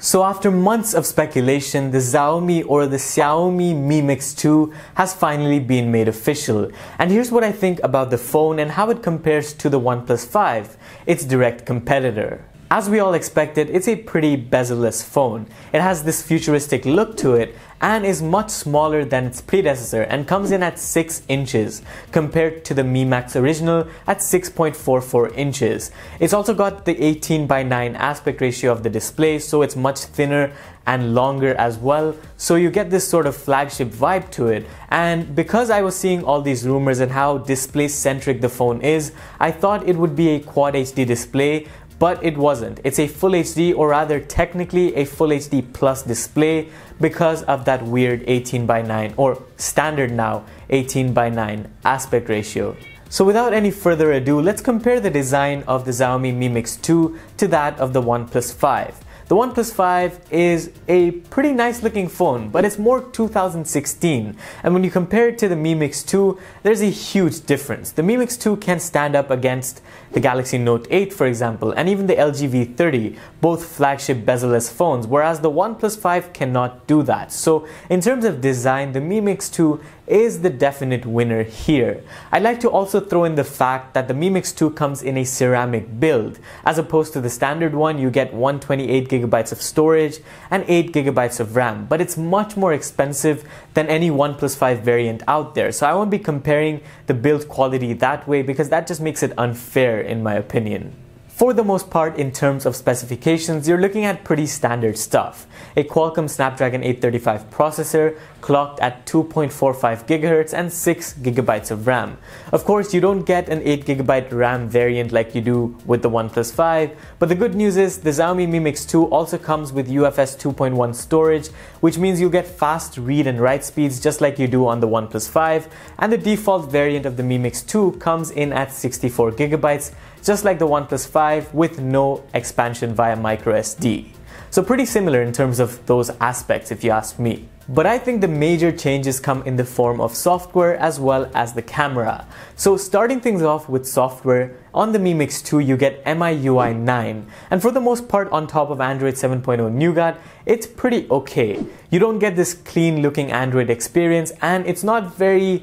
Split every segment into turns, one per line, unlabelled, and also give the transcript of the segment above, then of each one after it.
So after months of speculation, the Xiaomi Mi Mix 2 has finally been made official. And here's what I think about the phone and how it compares to the OnePlus 5, its direct competitor. As we all expected, it's a pretty bezel-less phone. It has this futuristic look to it and is much smaller than its predecessor and comes in at 6 inches compared to the Mi Max original at 6.44 inches. It's also got the 18:9 aspect ratio of the display, so it's much thinner and longer as well, so you get this sort of flagship vibe to it. And because I was seeing all these rumors and how display centric the phone is, I thought it would be a Quad HD display, but it wasn't. It's a Full HD, or rather technically a Full HD Plus display, because of that weird 18:9, or standard now 18:9 aspect ratio. So without any further ado, let's compare the design of the Xiaomi Mi Mix 2 to that of the OnePlus 5. The OnePlus 5 is a pretty nice looking phone, but it's more 2016. And when you compare it to the Mi Mix 2, there's a huge difference. The Mi Mix 2 can stand up against the Galaxy Note 8, for example, and even the LG V30, both flagship bezel-less phones, whereas the OnePlus 5 cannot do that. So in terms of design, the Mi Mix 2 is the definite winner here. I'd like to also throw in the fact that the Mi Mix 2 comes in a ceramic build. As opposed to the standard one, you get 128GB of storage and 8GB of RAM, but it's much more expensive than any OnePlus 5 variant out there. So I won't be comparing the build quality that way because that just makes it unfair in my opinion. For the most part, in terms of specifications, you're looking at pretty standard stuff. A Qualcomm Snapdragon 835 processor, clocked at 2.45 GHz and 6GB of RAM. Of course, you don't get an 8GB RAM variant like you do with the OnePlus 5, but the good news is the Xiaomi Mi Mix 2 also comes with UFS 2.1 storage, which means you'll get fast read and write speeds just like you do on the OnePlus 5, and the default variant of the Mi Mix 2 comes in at 64GB, just like the OnePlus 5, with no expansion via microSD. So pretty similar in terms of those aspects if you ask me. But I think the major changes come in the form of software as well as the camera. So starting things off with software, on the Mi Mix 2 you get MIUI 9, and for the most part on top of Android 7.0 Nougat, it's pretty okay. You don't get this clean looking Android experience, and it's not very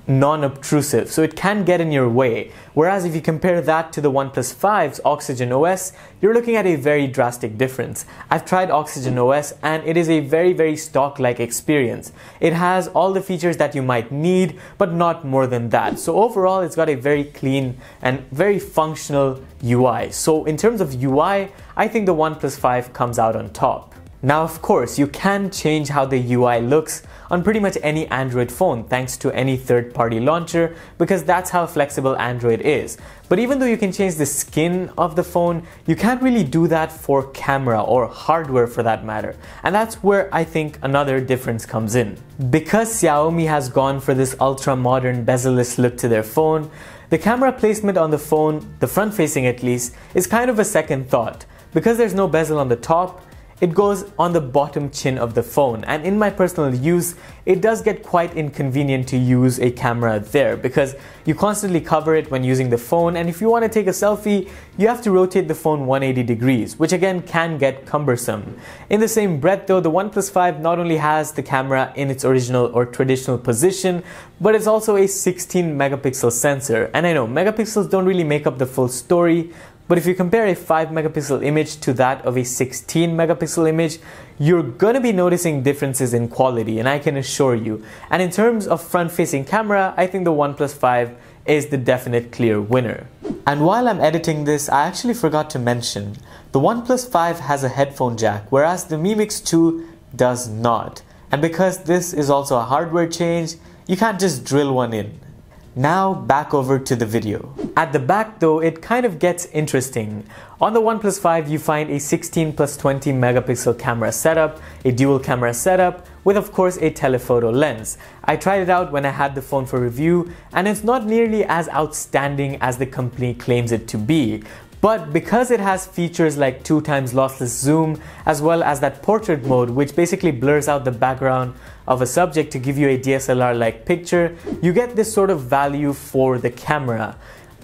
non-obtrusive, so it can get in your way. Whereas if you compare that to the OnePlus 5's Oxygen OS, you're looking at a very drastic difference. I've tried Oxygen OS and it is a very stock-like experience. It has all the features that you might need, but not more than that. So overall, it's got a very clean and very functional UI. So in terms of UI, I think the OnePlus 5 comes out on top. Now, of course, you can change how the UI looks on pretty much any Android phone thanks to any third-party launcher, because that's how flexible Android is. But even though you can change the skin of the phone, you can't really do that for camera or hardware for that matter. And that's where I think another difference comes in. Because Xiaomi has gone for this ultra-modern bezel-less look to their phone, the camera placement on the phone, the front-facing at least, is kind of a second thought. Because there's no bezel on the top, it goes on the bottom chin of the phone, and in my personal use, it does get quite inconvenient to use a camera there because you constantly cover it when using the phone, and if you want to take a selfie, you have to rotate the phone 180 degrees, which again can get cumbersome. In the same breath though, the OnePlus 5 not only has the camera in its original or traditional position, but it's also a 16 megapixel sensor. And I know megapixels don't really make up the full story, but if you compare a 5 megapixel image to that of a 16 megapixel image, you're gonna be noticing differences in quality, and I can assure you. And in terms of front-facing camera, I think the OnePlus 5 is the definite clear winner. And while I'm editing this, I actually forgot to mention, the OnePlus 5 has a headphone jack, whereas the Mi Mix 2 does not. And because this is also a hardware change, you can't just drill one in. Now back over to the video. At the back though, it kind of gets interesting. On the OnePlus 5 you find a 16 plus 20 megapixel camera setup, a dual camera setup with of course a telephoto lens. I tried it out when I had the phone for review, and it's not nearly as outstanding as the company claims it to be. But because it has features like 2x lossless zoom, as well as that portrait mode which basically blurs out the background of a subject to give you a DSLR-like picture, you get this sort of value for the camera.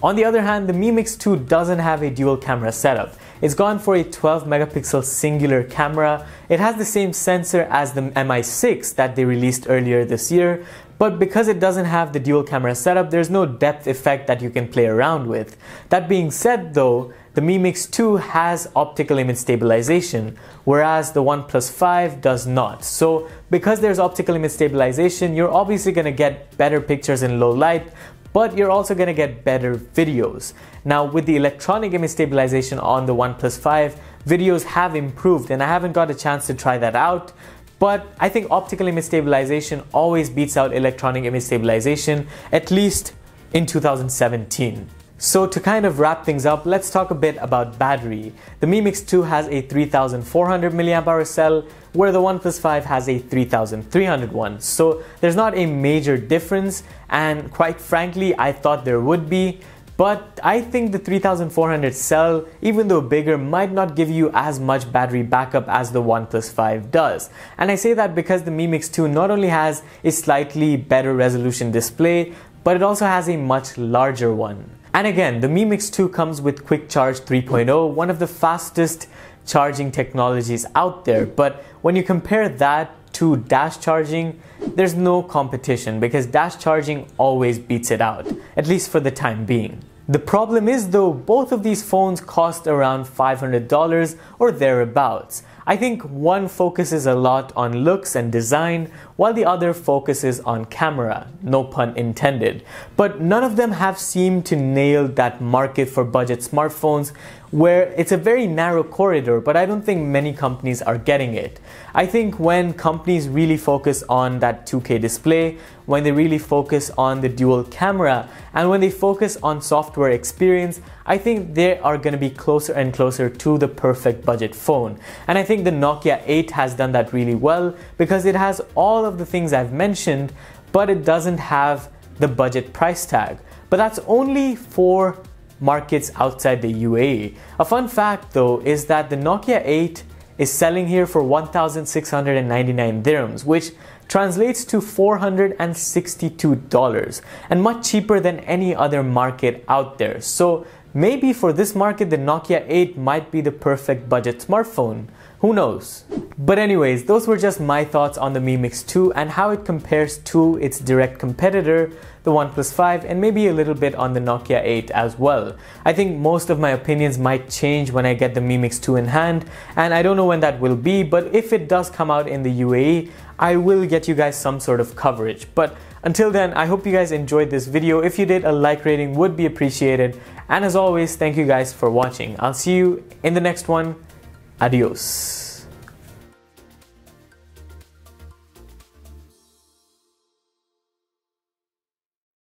On the other hand, the Mi Mix 2 doesn't have a dual camera setup. It's gone for a 12 megapixel singular camera. It has the same sensor as the Mi6 that they released earlier this year, but because it doesn't have the dual camera setup, there's no depth effect that you can play around with. That being said though, the Mi Mix 2 has optical image stabilization, whereas the OnePlus 5 does not. So because there's optical image stabilization, you're obviously going to get better pictures in low light, but you're also going to get better videos. Now with the electronic image stabilization on the OnePlus 5, videos have improved, and I haven't got a chance to try that out, but I think optical image stabilization always beats out electronic image stabilization, at least in 2017. So to kind of wrap things up, let's talk a bit about battery. The Mi Mix 2 has a 3400 mAh cell, where the OnePlus 5 has a 3300 one. So there's not a major difference, and quite frankly, I thought there would be. But I think the 3400 cell, even though bigger, might not give you as much battery backup as the OnePlus 5 does. And I say that because the Mi Mix 2 not only has a slightly better resolution display, but it also has a much larger one. And again, the Mi Mix 2 comes with Quick Charge 3.0, one of the fastest charging technologies out there. But when you compare that to dash charging, there's no competition because dash charging always beats it out, at least for the time being. The problem is though, both of these phones cost around $500 or thereabouts. I think one focuses a lot on looks and design, while the other focuses on camera, no pun intended. But none of them have seemed to nail that market for budget smartphones, where it's a very narrow corridor, but I don't think many companies are getting it. I think when companies really focus on that 2K display, when they really focus on the dual camera, and when they focus on software experience, I think they are going to be closer and closer to the perfect budget phone. And I think the Nokia 8 has done that really well because it has all of the things I've mentioned, but it doesn't have the budget price tag. But that's only for markets outside the UAE. A fun fact though is that the Nokia 8 is selling here for 1,699 dirhams, which translates to $462 and much cheaper than any other market out there. So maybe for this market, the Nokia 8 might be the perfect budget smartphone. Who knows? But anyways, those were just my thoughts on the Mi Mix 2 and how it compares to its direct competitor, the OnePlus 5, and maybe a little bit on the Nokia 8 as well. I think most of my opinions might change when I get the Mi Mix 2 in hand, and I don't know when that will be, but if it does come out in the UAE, I will get you guys some sort of coverage. But until then, I hope you guys enjoyed this video. If you did, a like rating would be appreciated. And as always, thank you guys for watching. I'll see you in the next one. Adios.